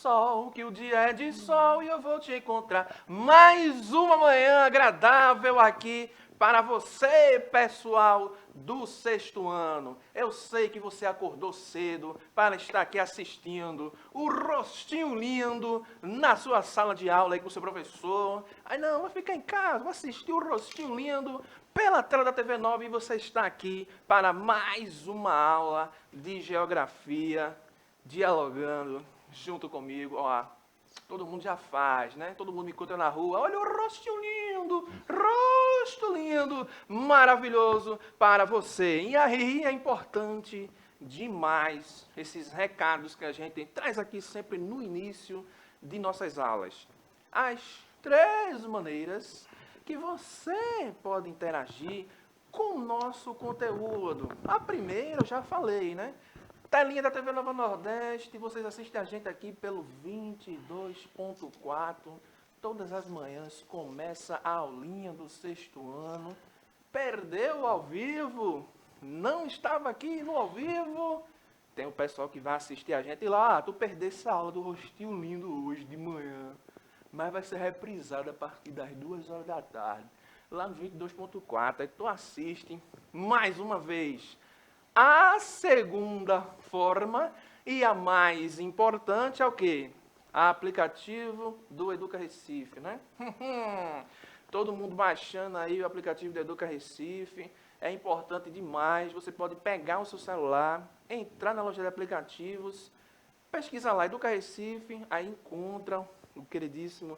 sol, que o dia é de sol e eu vou te encontrar. Mais uma manhã agradável aqui para você, pessoal do sexto ano. Eu sei que você acordou cedo para estar aqui assistindo o rostinho lindo na sua sala de aula aí com o seu professor. Aí não, vai ficar em casa, vai assistir o rostinho lindo pela tela da TV Nova e você está aqui para mais uma aula de geografia, dialogando junto comigo. Ó, todo mundo já faz, né? Todo mundo me encontra na rua. Olha o rostinho lindo, rosto lindo, maravilhoso para você. E aí é importante demais esses recados que a gente traz aqui sempre no início de nossas aulas. As 3 maneiras que você pode interagir com o nosso conteúdo. A primeira eu já falei, né? Telinha da TV Nova Nordeste, vocês assistem a gente aqui pelo 22.4. Todas as manhãs começa a aulinha do sexto ano. Perdeu ao vivo? Não estava aqui no ao vivo? Tem o pessoal que vai assistir a gente lá. Tu perdesse a aula do rostinho lindo hoje de manhã. Mas vai ser reprisada a partir das 2 horas da tarde. Lá no 22.4. Aí tu assiste mais uma vez. A segunda forma e a mais importante é o quê? Aplicativo do Educa Recife, né? Todo mundo baixando aí o aplicativo do Educa Recife. É importante demais. Você pode pegar o seu celular, entrar na loja de aplicativos, pesquisa lá Educa Recife, aí encontra o queridíssimo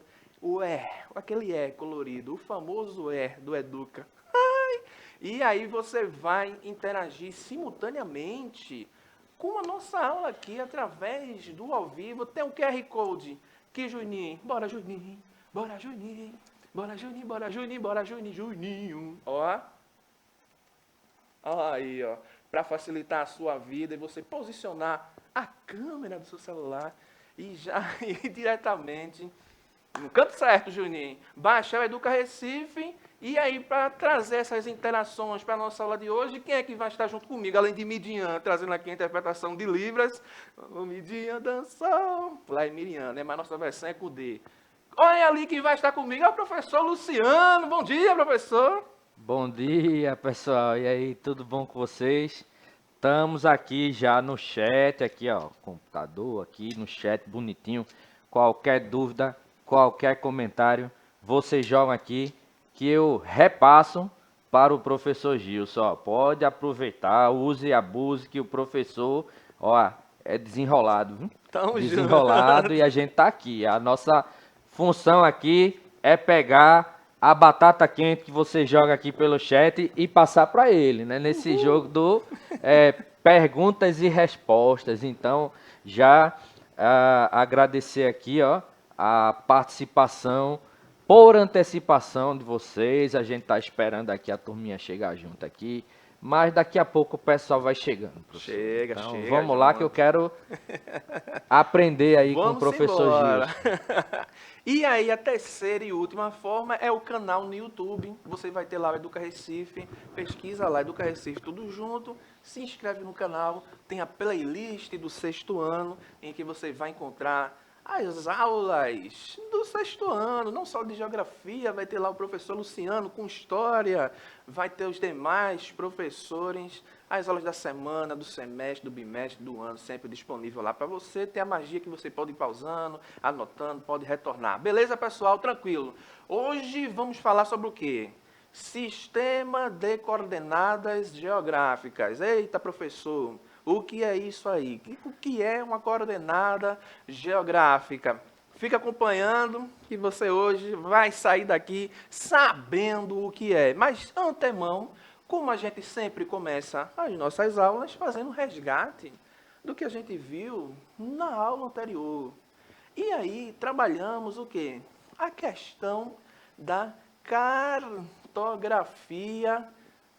aquele colorido, o famoso do Educa. E aí você vai interagir simultaneamente com a nossa aula aqui, através do ao vivo. Tem o QR Code. Que Juninho, bora Juninho, bora Juninho, bora Juninho, bora Juninho, bora Juninho, Juninho. Ó aí, ó, para facilitar a sua vida e você posicionar a câmera do seu celular e já ir diretamente no canto certo, Juninho. Baixar o Educa Recife. E aí, para trazer essas interações para a nossa aula de hoje, quem é que vai estar junto comigo? Além de Midian, trazendo aqui a interpretação de Libras. O Midian dançou. Lá é Miriam, né? Mas nossa versão é com D. Olha ali quem vai estar comigo, é o professor Luciano. Bom dia, professor. Bom dia, pessoal. E aí, tudo bom com vocês? Estamos aqui já no chat, aqui ó, computador aqui no chat bonitinho. Qualquer dúvida, qualquer comentário, vocês jogam aqui que eu repasso para o professor Gilson. Ó, pode aproveitar, use e abuse que o professor, ó, é desenrolado, viu? Tamo Desenrolado junto. e a gente tá aqui. A nossa função aqui é pegar a batata quente que você joga aqui pelo chat e passar para ele, né? Nesse jogo do perguntas e respostas. Então, já agradecer aqui, ó, a participação por antecipação de vocês. A gente tá esperando aqui a turminha chegar junto aqui. Mas daqui a pouco o pessoal vai chegando, professor. Chega, Então, chega vamos lá que eu junto. quero aprender aí com o Vamos professor embora. Gilson. E aí, a terceira e última forma é o canal no YouTube. Você vai ter lá o Educa Recife, pesquisa lá Educa Recife tudo junto, se inscreve no canal, tem a playlist do sexto ano, em que você vai encontrar as aulas do sexto ano, não só de geografia, vai ter lá o professor Luciano com história, vai ter os demais professores, as aulas da semana, do semestre, do bimestre, do ano, sempre disponível lá para você. Tem a magia que você pode ir pausando, anotando, pode retornar. Beleza, pessoal? Tranquilo. Hoje vamos falar sobre o quê? Sistema de coordenadas geográficas. Eita, professor, o que é isso aí? O que é uma coordenada geográfica? Fica acompanhando que você hoje vai sair daqui sabendo o que é. Mas, antemão, como a gente sempre começa as nossas aulas fazendo um resgate do que a gente viu na aula anterior. E aí trabalhamos o quê? A questão da cartografia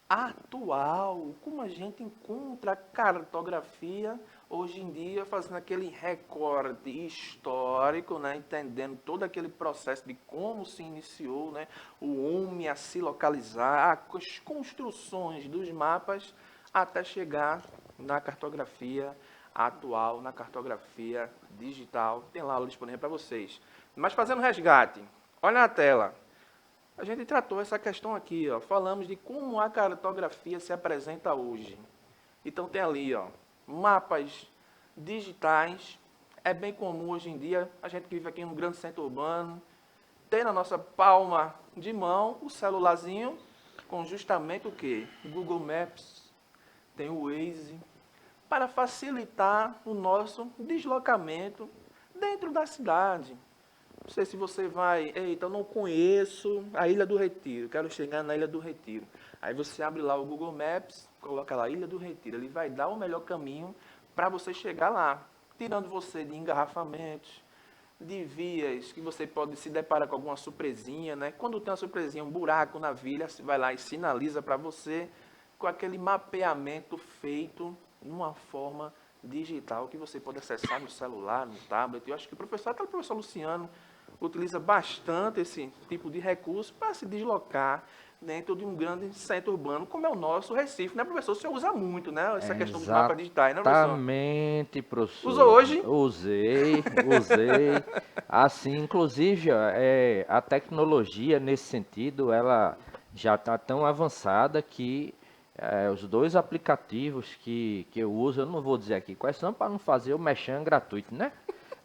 atual. Como a gente encontra a cartografia hoje em dia, fazendo aquele recorte histórico, né, entendendo todo aquele processo de como se iniciou, né, o homem a se localizar, as construções dos mapas, até chegar na cartografia atual na cartografia digital. Tem lá o disponível para vocês. Mas fazendo resgate, olha na tela. A gente tratou essa questão aqui, ó. Falamos de como a cartografia se apresenta hoje. Então tem ali, ó, mapas digitais. É bem comum hoje em dia, a gente que vive aqui no grande centro urbano, ter na nossa palma de mão o celularzinho com justamente o quê? Google Maps, tem o Waze, para facilitar o nosso deslocamento dentro da cidade. Não sei se você vai, eita, eu não conheço a Ilha do Retiro, quero chegar na Ilha do Retiro. Aí você abre lá o Google Maps, coloca lá Ilha do Retiro, ele vai dar o melhor caminho para você chegar lá, tirando você de engarrafamentos, de vias que você pode se deparar com alguma surpresinha, né? Quando tem uma surpresinha, um buraco na via, você vai lá e sinaliza para você com aquele mapeamento feito numa forma digital que você pode acessar no celular, no tablet. Eu acho que o professor, até o professor Luciano, utiliza bastante esse tipo de recurso para se deslocar dentro de um grande centro urbano, como é o nosso Recife, né, professor? O senhor usa muito, né? Essa questão dos mapas digitais, né, professor? Exatamente, professor. Usou hoje? Usei. Assim, inclusive, ó, a tecnologia nesse sentido, ela já está tão avançada que os dois aplicativos que eu uso, eu não vou dizer aqui quais são para não fazer o merchan gratuito, né?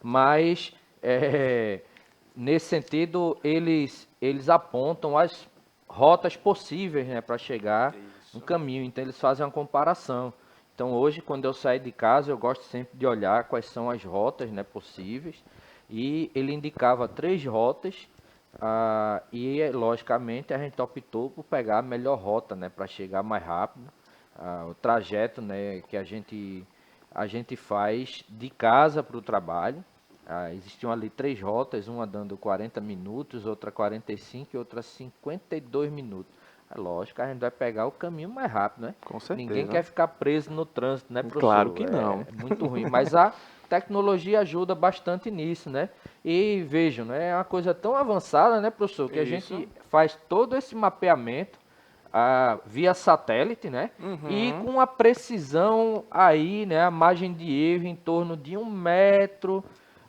Mas, nesse sentido, eles apontam as rotas possíveis, né, para chegar no caminho. Então, eles fazem uma comparação. Então, hoje, quando eu saio de casa, eu gosto sempre de olhar quais são as rotas, né, possíveis. E ele indicava 3 rotas. E, logicamente, a gente optou por pegar a melhor rota, né, para chegar mais rápido. O trajeto, né, que a gente faz de casa para o trabalho. Existiam ali 3 rotas, uma dando 40 minutos, outra 45 e outra 52 minutos. Lógico, a gente vai pegar o caminho mais rápido, né? Com certeza. Ninguém quer ficar preso no trânsito, né, professor? Claro que não. É muito ruim, mas a tecnologia ajuda bastante nisso, né? E vejam, né, é uma coisa tão avançada, né, professor, que a gente faz todo esse mapeamento via satélite, né? E com a precisão aí, né, a margem de erro em torno de 1 metro,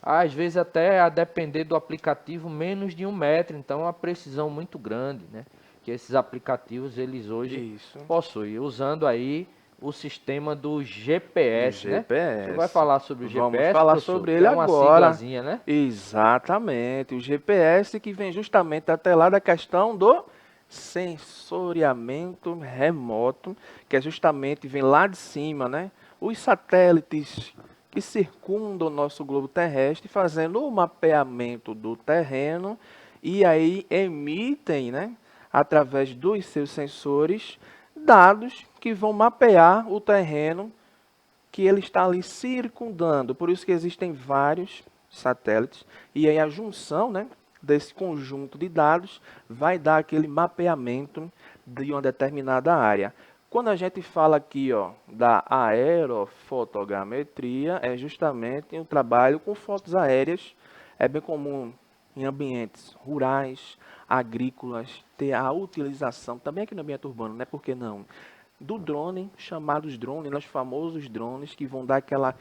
às vezes até, a depender do aplicativo, menos de 1 metro. Então, é uma precisão muito grande, né? Que esses aplicativos, eles hoje possuem, usando aí o sistema do GPS, né? Você vai falar sobre o GPS? Vamos falar sobre ele agora. É uma siglazinha, né? Exatamente. O GPS que vem justamente até lá da questão do sensoriamento remoto, que é justamente, vem lá de cima, né? Os satélites que circundam o nosso globo terrestre, fazendo o mapeamento do terreno e aí emitem, né, através dos seus sensores, dados que vão mapear o terreno que ele está ali circundando. Por isso que existem vários satélites e aí a junção, né, desse conjunto de dados vai dar aquele mapeamento de uma determinada área. Quando a gente fala aqui, ó, da aerofotogrametria, é justamente um trabalho com fotos aéreas. É bem comum em ambientes rurais, agrícolas, ter a utilização, também aqui no ambiente urbano, né? Por que não? Do drone, chamados drones, os famosos drones que vão dar aquela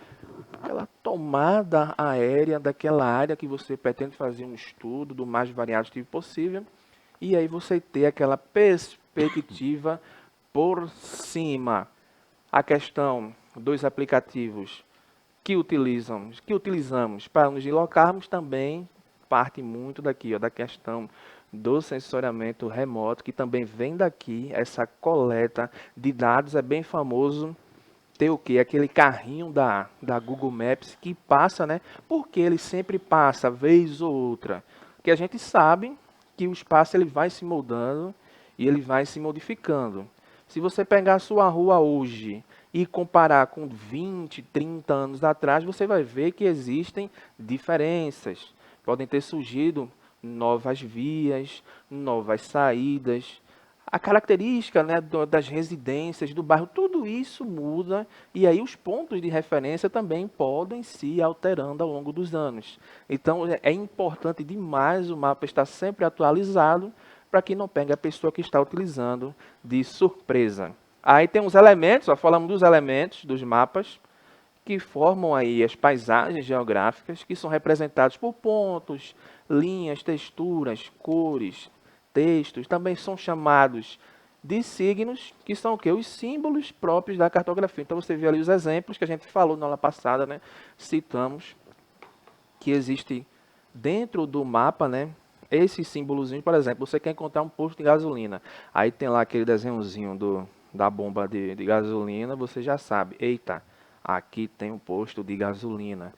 tomada aérea daquela área que você pretende fazer um estudo do mais variado tipo possível. E aí você ter aquela perspectiva por cima. A questão dos aplicativos que utilizamos para nos deslocarmos também parte muito daqui, ó, da questão do sensoriamento remoto, que também vem daqui, essa coleta de dados. É bem famoso ter o quê? Aquele carrinho da Google Maps que passa, né? Porque ele sempre passa, vez ou outra. Porque a gente sabe que o espaço ele vai se moldando e ele vai se modificando. Se você pegar a sua rua hoje e comparar com 20, 30 anos atrás, você vai ver que existem diferenças. Podem ter surgido novas vias, novas saídas. A característica, né, das residências, do bairro, tudo isso muda. E aí os pontos de referência também podem se ir alterando ao longo dos anos. Então é importante demais o mapa estar sempre atualizado, para que não pegue a pessoa que está utilizando de surpresa. Aí tem os elementos, ó, falamos dos elementos dos mapas, que formam aí as paisagens geográficas, que são representadas por pontos, linhas, texturas, cores, textos, também são chamados de signos, que são o quê? Os símbolos próprios da cartografia. Então você vê ali os exemplos que a gente falou na aula passada, né? Citamos que existe dentro do mapa, né? Esses símbolozinhos, por exemplo, você quer encontrar um posto de gasolina. Aí tem lá aquele desenhozinho da bomba de gasolina, você já sabe. Eita, aqui tem um posto de gasolina.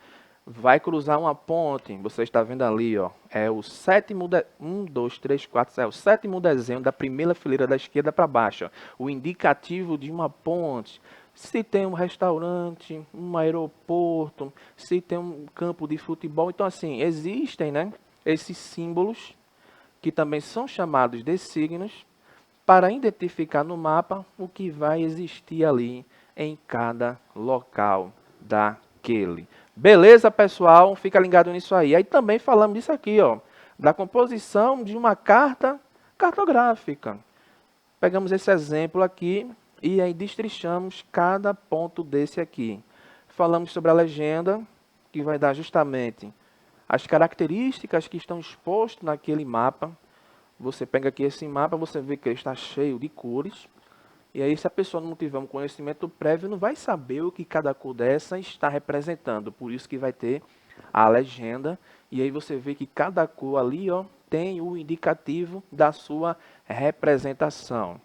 Vai cruzar uma ponte, você está vendo ali, ó, é o sétimo, 1, 2, 3, 4, é o sétimo desenho da primeira fileira da esquerda para baixo, ó, o indicativo de uma ponte. Se tem um restaurante, um aeroporto, se tem um campo de futebol, então assim, existem, né, esses símbolos, que também são chamados de signos, para identificar no mapa o que vai existir ali em cada local daquele. Beleza, pessoal? Fica ligado nisso aí. Aí também falamos disso aqui, ó, da composição de uma carta cartográfica. Pegamos esse exemplo aqui e aí destrinchamos cada ponto desse aqui. Falamos sobre a legenda, que vai dar justamente as características que estão expostas naquele mapa. Você pega aqui esse mapa, você vê que ele está cheio de cores. E aí, se a pessoa não tiver um conhecimento prévio, não vai saber o que cada cor dessa está representando. Por isso que vai ter a legenda. E aí você vê que cada cor ali, ó, tem o indicativo da sua representação.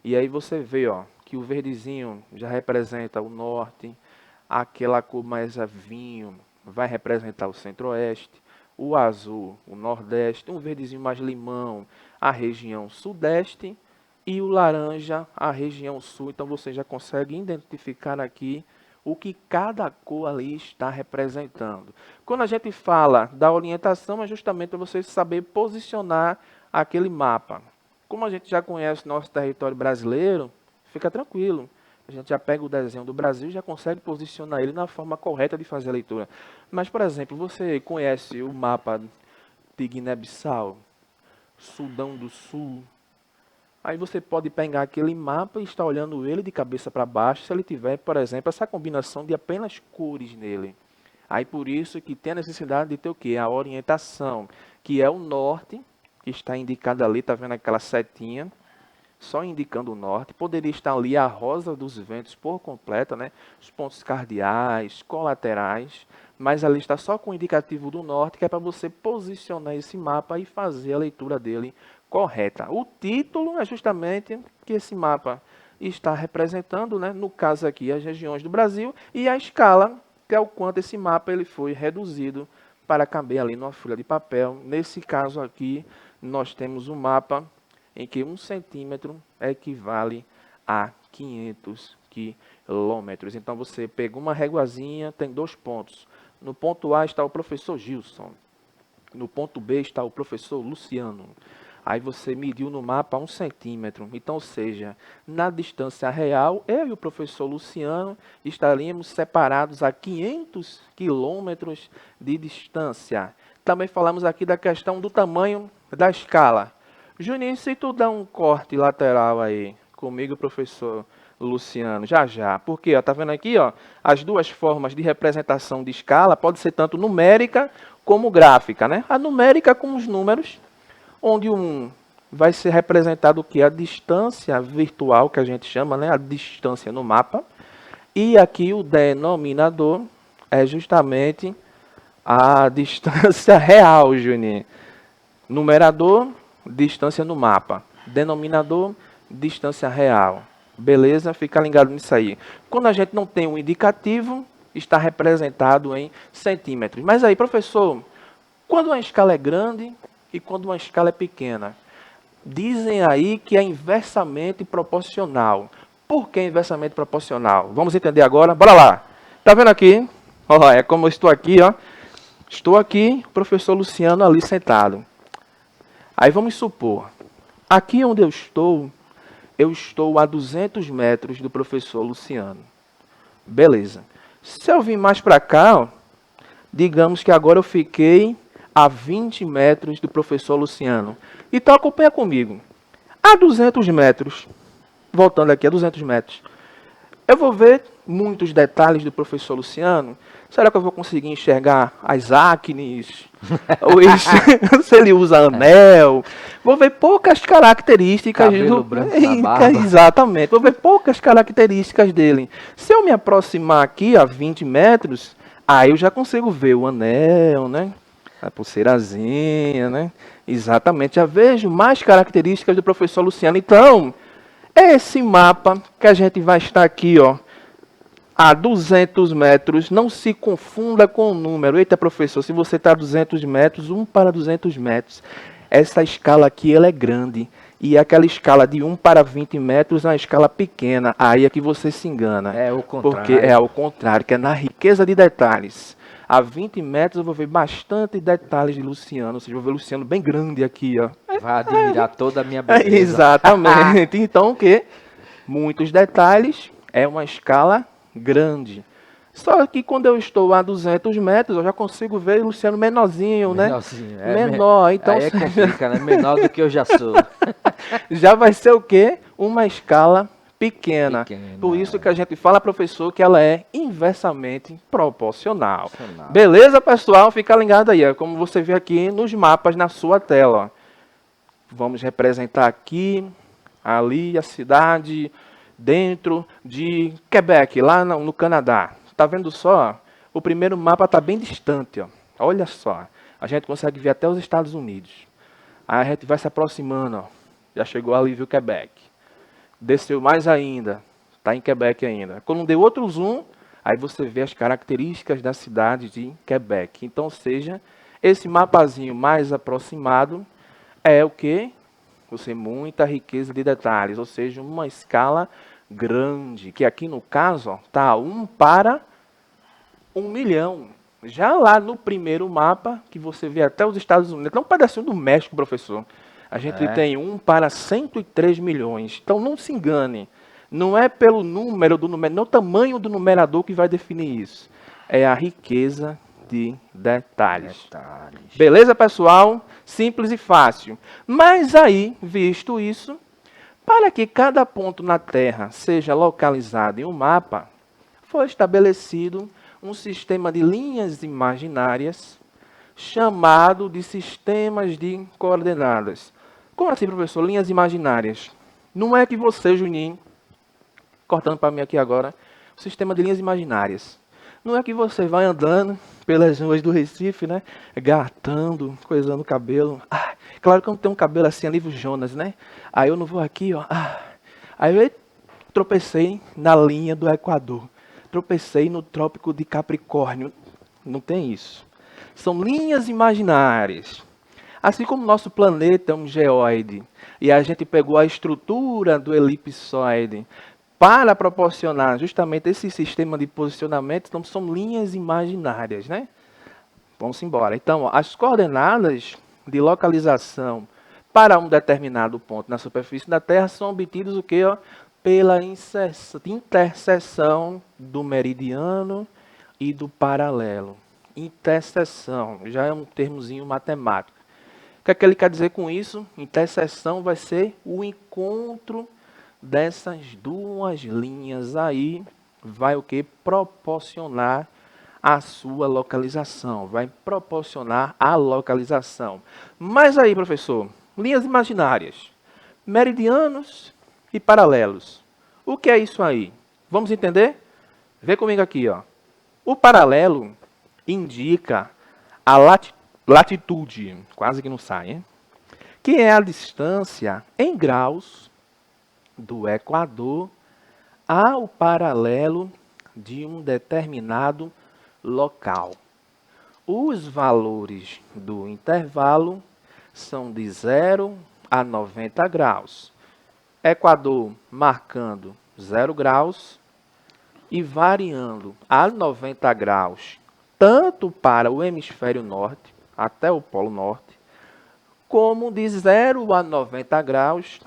E aí você vê, ó, que o verdezinho já representa o norte, aquela cor mais vinho vai representar o centro-oeste, o azul, o nordeste, um verdezinho mais limão, a região sudeste, e o laranja, a região sul. Então você já consegue identificar aqui o que cada cor ali está representando. Quando a gente fala da orientação, é justamente para você saber posicionar aquele mapa. Como a gente já conhece nosso território brasileiro, fica tranquilo. A gente já pega o desenho do Brasil e já consegue posicionar ele na forma correta de fazer a leitura. Mas, por exemplo, você conhece o mapa de Guiné-Bissau, Sudão do Sul? Aí você pode pegar aquele mapa e estar olhando ele de cabeça para baixo, se ele tiver, por exemplo, essa combinação de apenas cores nele. Aí por isso que tem a necessidade de ter o quê? A orientação, que é o norte, que está indicado ali, está vendo aquela setinha, só indicando o norte. Poderia estar ali a rosa dos ventos por completa, né? Os pontos cardeais, colaterais, mas ali está só com o indicativo do norte, que é para você posicionar esse mapa e fazer a leitura dele correta. O título é justamente que esse mapa está representando, né, no caso aqui, as regiões do Brasil, e a escala, que é o quanto esse mapa ele foi reduzido para caber ali numa folha de papel. Nesse caso aqui, nós temos um mapa em que 1 centímetro equivale a 500 quilômetros. Então você pega uma réguazinha, tem 2 pontos. No ponto A está o professor Gilson. No ponto B está o professor Luciano. Aí você mediu no mapa 1 centímetro. Então, ou seja, na distância real, eu e o professor Luciano estaríamos separados a 500 quilômetros de distância. Também falamos aqui da questão do tamanho da escala. Juninho, se tu dá um corte lateral aí, comigo, professor Luciano, já. Porque, ó, tá vendo aqui, ó, as duas formas de representação de escala pode ser tanto numérica como gráfica, né? A numérica com os números, onde um vai ser representado o que? A distância virtual, que a gente chama, né? A distância no mapa. E aqui o denominador é justamente a distância real, Juninho. Numerador, distância no mapa. Denominador, distância real. Beleza? Fica ligado nisso aí. Quando a gente não tem um indicativo, está representado em centímetros. Mas aí, professor, quando uma escala é grande e quando uma escala é pequena? Dizem aí que é inversamente proporcional. Por que inversamente proporcional? Vamos entender agora? Bora lá. Tá vendo aqui? Ó, é como eu estou aqui, ó. Estou aqui, o professor Luciano ali sentado. Aí vamos supor, aqui onde eu estou a 200 metros do professor Luciano. Beleza. Se eu vim mais para cá, ó, digamos que agora eu fiquei a 20 metros do professor Luciano. Então acompanha comigo. A 200 metros, voltando aqui a 200 metros, eu vou ver muitos detalhes do professor Luciano? Será que eu vou conseguir enxergar as acnes? Se ele usa anel? Vou ver poucas características Cabelo branco na barba. Exatamente, vou ver poucas características dele. Se eu me aproximar aqui a 20 metros, aí eu já consigo ver o anel, né? A pulseirazinha, né? Exatamente, já vejo mais características do professor Luciano. Então, esse mapa que a gente vai estar aqui, ó, a 200 metros, não se confunda com o número. Eita, professor, se você está a 200 metros, 1 para 200 metros, essa escala aqui ela é grande. E aquela escala de 1 para 20 metros é uma escala pequena. Aí é que você se engana. É o contrário. Porque é ao contrário, que é na riqueza de detalhes. A 20 metros eu vou ver bastante detalhes de Luciano. Ou seja, eu vou ver Luciano bem grande aqui, ó. Vai admirar toda a minha beleza. Exatamente. Então, o quê? Muitos detalhes, é uma escala grande. Só que quando eu estou a 200 metros, eu já consigo ver Luciano menorzinho, né? Menorzinho, Menor. Então, aí complica, né? Menor do que eu já sou. já vai ser o quê? Uma escala pequena. Pequena. Por isso que a gente fala, professor, que ela é inversamente proporcional. Proporcional. Beleza, pessoal? Fica ligado aí, ó, como você vê aqui nos mapas na sua tela. Ó. Vamos representar aqui, ali, a cidade dentro de Quebec, lá no Canadá. Tá vendo só? O primeiro mapa está bem distante. Ó. Olha só. A gente consegue ver até os Estados Unidos. Aí a gente vai se aproximando. Ó. Já chegou ali, viu Quebec. Desceu mais ainda. Está em Quebec ainda. Quando deu outro zoom, aí você vê as características da cidade de Quebec. Então, seja, esse mapazinho mais aproximado é o quê? Você muita riqueza de detalhes, ou seja, uma escala grande, que aqui no caso está 1 para 1 milhão. Já lá no primeiro mapa, que você vê até os Estados Unidos, até um pedacinho do México, professor, a gente tem 1 para 103 milhões. Então não se engane, não é pelo número do numerador, não é o tamanho do numerador que vai definir isso. É a riqueza de detalhes. Beleza, pessoal? Simples e fácil. Mas aí, visto isso, para que cada ponto na Terra seja localizado em um mapa, foi estabelecido um sistema de linhas imaginárias chamado de sistemas de coordenadas. Como assim, professor? Linhas imaginárias. Não é que você, Juninho, cortando para mim aqui agora, o sistema de linhas imaginárias. Não é que você vai andando pelas ruas do Recife, né? Gatando, coisando o cabelo. Ah, claro que eu não tenho um cabelo assim, a nível Jonas, né? Aí eu não vou aqui, ó. Aí eu tropecei na linha do Equador. Tropecei no Trópico de Capricórnio. Não tem isso. São linhas imaginárias. Assim como o nosso planeta é um geóide, e a gente pegou a estrutura do elipsoide para proporcionar justamente esse sistema de posicionamento, então são linhas imaginárias, né? Vamos embora. Então, as coordenadas de localização para um determinado ponto na superfície da Terra são obtidas o quê? Ó? Pela interseção do meridiano e do paralelo. Interseção, já é um termozinho matemático. O que é que ele quer dizer com isso? Interseção vai ser o encontro dessas duas linhas aí, vai o que? Proporcionar a sua localização, vai proporcionar a localização. Mas aí, professor, linhas imaginárias, meridianos e paralelos. O que é isso aí? Vamos entender? Vê comigo aqui, ó. O paralelo indica a latitude, quase que não sai, hein? Que é a distância em graus do Equador ao paralelo de um determinado local. Os valores do intervalo são de 0 a 90 graus. Equador marcando 0 graus e variando a 90 graus, tanto para o hemisfério norte, até o polo norte, como de 0 a 90 graus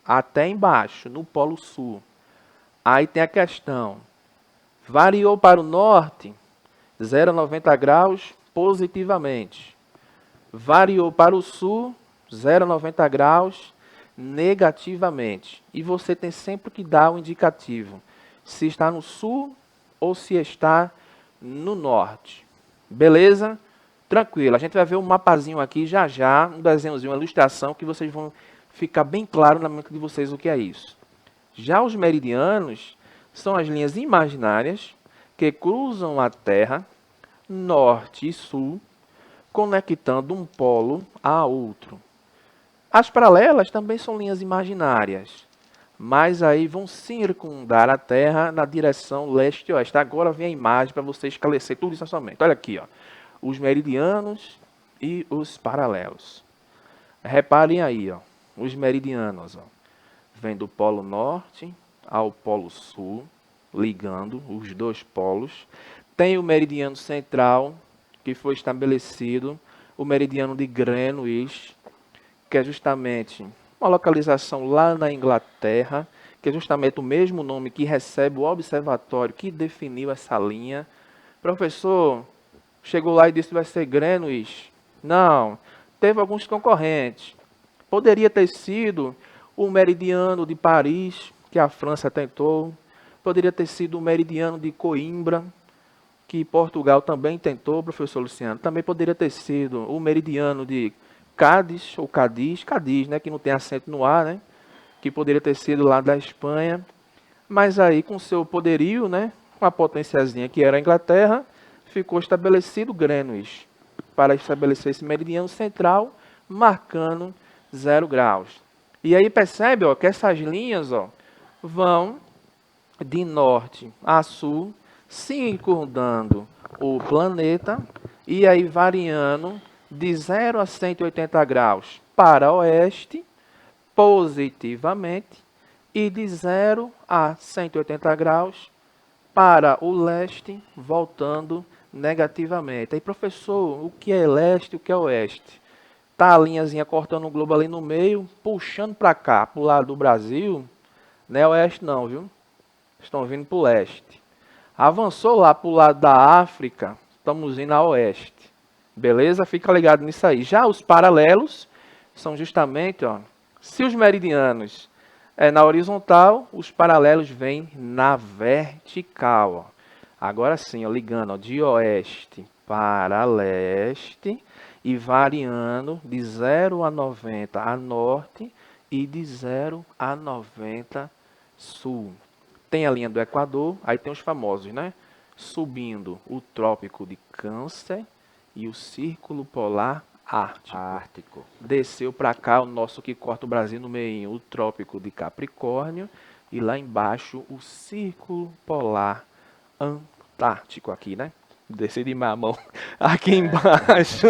até embaixo, no polo sul. Aí tem a questão, variou para o norte, 0 a 90 graus positivamente. Variou para o sul, 0 a 90 graus negativamente. E você tem sempre que dar o indicativo. se está no sul ou se está no norte. Beleza? Tranquilo. A gente vai ver um mapazinho aqui já já, um desenhozinho, uma ilustração, que vocês vão ficar bem claro na mente de vocês o que é isso. Já os meridianos são as linhas imaginárias que cruzam a Terra, norte e sul, conectando um polo a outro. As paralelas também são linhas imaginárias, mas aí vão circundar a Terra na direção leste e oeste. Agora vem a imagem para você esclarecer tudo isso na sua mente. Olha aqui, ó, os meridianos e os paralelos. Reparem aí, ó, os meridianos, ó, vêm do polo norte ao polo sul, ligando os dois polos. Tem o meridiano central, que foi estabelecido, o meridiano de Greenwich, que é justamente uma localização lá na Inglaterra, que é justamente o mesmo nome que recebe o observatório que definiu essa linha. Professor, chegou lá e disse que vai ser Greenwich. Não, teve alguns concorrentes. Poderia ter sido o meridiano de Paris, que a França tentou. Poderia ter sido o meridiano de Coimbra, que Portugal também tentou, professor Luciano. Também poderia ter sido o meridiano de Cádiz, ou Cádiz, né, que não tem acento no A, né, que poderia ter sido lá da Espanha. Mas aí, com seu poderio, né, com a potênciazinha que era a Inglaterra, ficou estabelecido Greenwich, para estabelecer esse meridiano central, marcando 0 graus. E aí percebe, ó, que essas linhas, ó, vão de norte a sul, circundando o planeta e aí variando de 0 a 180 graus para oeste, positivamente, e de 0 a 180 graus para o leste, voltando negativamente. Aí, professor, o que é leste e o que é oeste? Tá a linhazinha cortando o globo ali no meio, puxando para cá, para o lado do Brasil. Não é oeste não, viu? Estão vindo para o leste. Avançou lá para o lado da África, estamos indo a oeste. Beleza? Fica ligado nisso aí. Já os paralelos são justamente, ó, se os meridianos é na horizontal, os paralelos vêm na vertical. Ó. Agora sim, ó, ligando, ó, de oeste para leste e variando de 0 a 90 a norte e de 0 a 90 sul. Tem a linha do Equador, aí tem os famosos, né? Subindo o Trópico de Câncer e o Círculo Polar Ártico. Desceu para cá o nosso que corta o Brasil no meio, o Trópico de Capricórnio, e lá embaixo o Círculo Polar Antártico aqui, né? Descer de mamão aqui embaixo.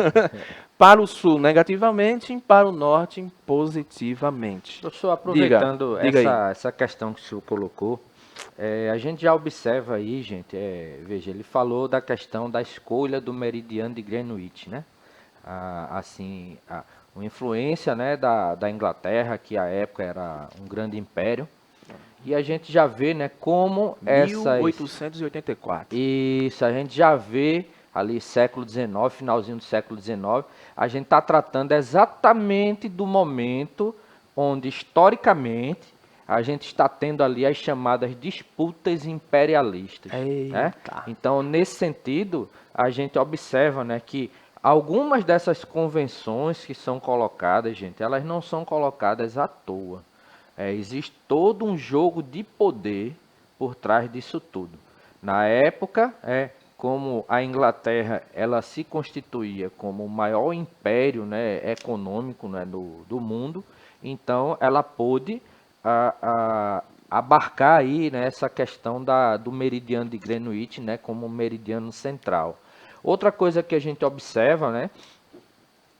Para o sul, negativamente, para o norte, positivamente. Professor, aproveitando diga essa questão que o senhor colocou, a gente já observa aí, gente, veja, ele falou da questão da escolha do meridiano de Greenwich, né? Uma influência, né, da Inglaterra, que à época era um grande império, e a gente já vê, né, como 1884. Isso, a gente já vê ali século XIX, finalzinho do século XIX, a gente está tratando exatamente do momento onde, historicamente, a gente está tendo ali as chamadas disputas imperialistas. Né? Então, nesse sentido, a gente observa, né, que algumas dessas convenções que são colocadas, gente, elas não são colocadas à toa. Existe todo um jogo de poder por trás disso tudo. Na época, como a Inglaterra ela se constituía como o maior império, né, econômico, né, do mundo, então ela pôde abarcar aí, né, essa questão do meridiano de Greenwich, né, como um meridiano central. Outra coisa que a gente observa, né,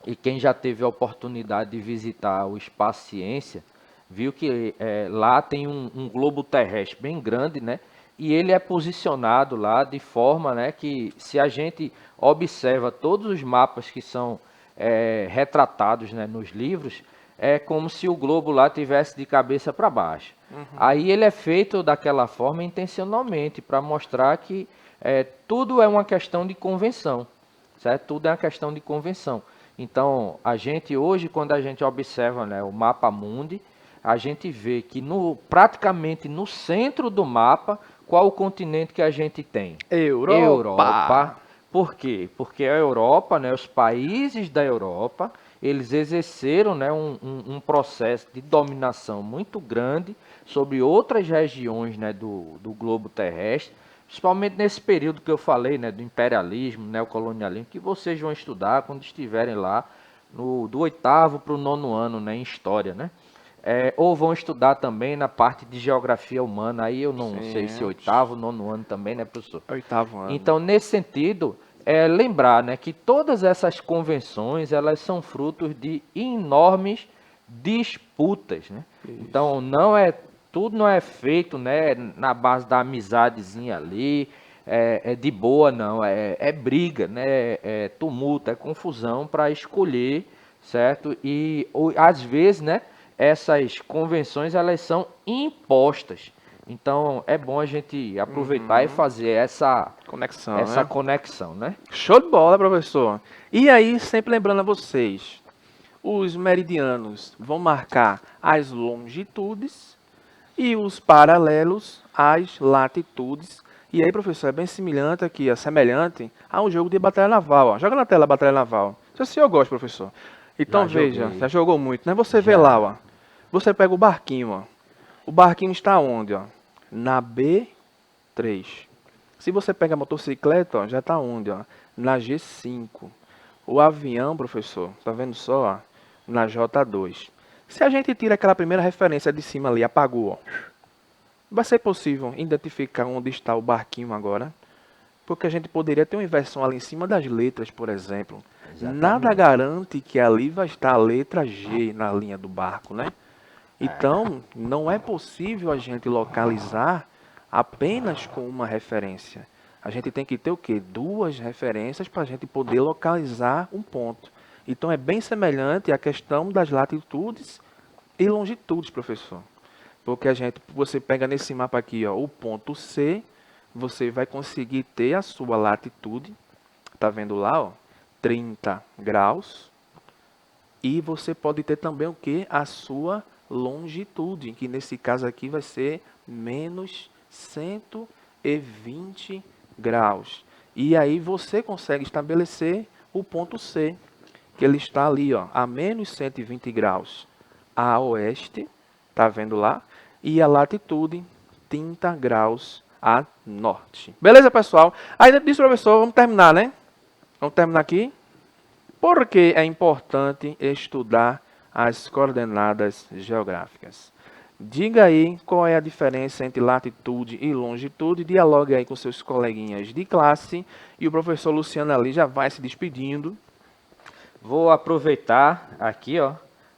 e quem já teve a oportunidade de visitar o Espaço Ciência, viu que lá tem um globo terrestre bem grande, né, e ele é posicionado lá de forma, né, que se a gente observa todos os mapas que são retratados, né, nos livros, é como se o globo lá tivesse de cabeça para baixo. Aí ele é feito daquela forma intencionalmente, para mostrar que tudo é uma questão de convenção, certo? Tudo é uma questão de convenção. Então, a gente hoje, quando a gente observa, né, o mapa mundi, a gente vê que praticamente no centro do mapa qual o continente que a gente tem? Europa. Europa. Por quê? Porque a Europa, né, os países da Europa, eles exerceram, né, um processo de dominação muito grande sobre outras regiões, né, do globo terrestre, principalmente nesse período que eu falei, né, do imperialismo, neocolonialismo, que vocês vão estudar quando estiverem lá do 8º para o 9º ano, né, em História, né? Ou vão estudar também na parte de Geografia Humana, aí eu não sei se 8º, 9º ano também, né, professor? 8º ano. Então, nesse sentido, lembrar, né, que todas essas convenções, elas são frutos de enormes disputas, né? Então, tudo não é feito, né, na base da amizadezinha ali, de boa, não. É briga, né, é tumulto, é confusão para escolher, certo? E às vezes, né, essas convenções, elas são impostas. Então, é bom a gente aproveitar e fazer essa conexão, né? Show de bola, professor. E aí, sempre lembrando a vocês, os meridianos vão marcar as longitudes e os paralelos as latitudes. E aí, professor, é bem semelhante aqui, semelhante ao jogo de batalha naval. Ó. Joga na tela a batalha naval. Se eu gosto, professor. Então veja, já jogou muito, né? Você vê lá, ó. Você pega o barquinho, ó. O barquinho está onde, ó? Na B3. Se você pega a motocicleta, ó, já está onde, ó? Na G5. O avião, professor, tá vendo só, ó? Na J2. Se a gente tira aquela primeira referência de cima ali, apagou, ó. Vai ser possível identificar onde está o barquinho agora? Porque a gente poderia ter uma inversão ali em cima das letras, por exemplo. Exatamente. Nada garante que ali vai estar a letra G na linha do barco, né? Então, não é possível a gente localizar apenas com uma referência. A gente tem que ter o quê? 2 referências para a gente poder localizar um ponto. Então, é bem semelhante à questão das latitudes e longitudes, professor. Porque você pega nesse mapa aqui, ó, o ponto C, você vai conseguir ter a sua latitude, tá vendo lá, ó, 30 graus. E você pode ter também o quê? A sua longitude, que nesse caso aqui vai ser menos 120 graus. E aí você consegue estabelecer o ponto C, que ele está ali, ó, a menos 120 graus a oeste, tá vendo lá? E a latitude 30 graus a norte. Beleza, pessoal? Aí dentro disso, professor, vamos terminar, né? Vamos terminar aqui. Por que é importante estudar as coordenadas geográficas? Diga aí qual é a diferença entre latitude e longitude. Dialogue aí com seus coleguinhas de classe. E o professor Luciano ali já vai se despedindo. Vou aproveitar aqui, ó,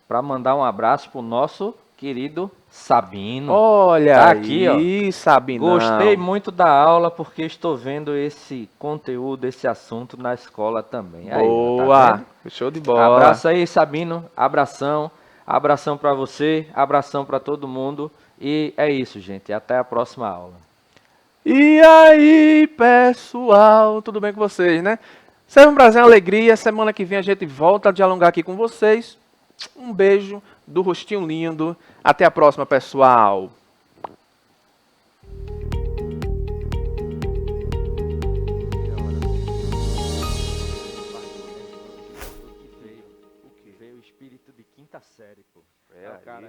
para mandar um abraço pro nosso querido Sabino. Olha tá aqui, aí, ó. Sabino. Gostei muito da aula porque estou vendo esse conteúdo, esse assunto na escola também. Boa, aí, tá, show de bola. Abraço aí, Sabino. Abração para você, abração para todo mundo. E é isso, gente. Até a próxima aula. E aí, pessoal, tudo bem com vocês, né? Serve um prazer, uma alegria. Semana que vem a gente volta a dialogar aqui com vocês. Um beijo do rostinho lindo. Até a próxima, pessoal.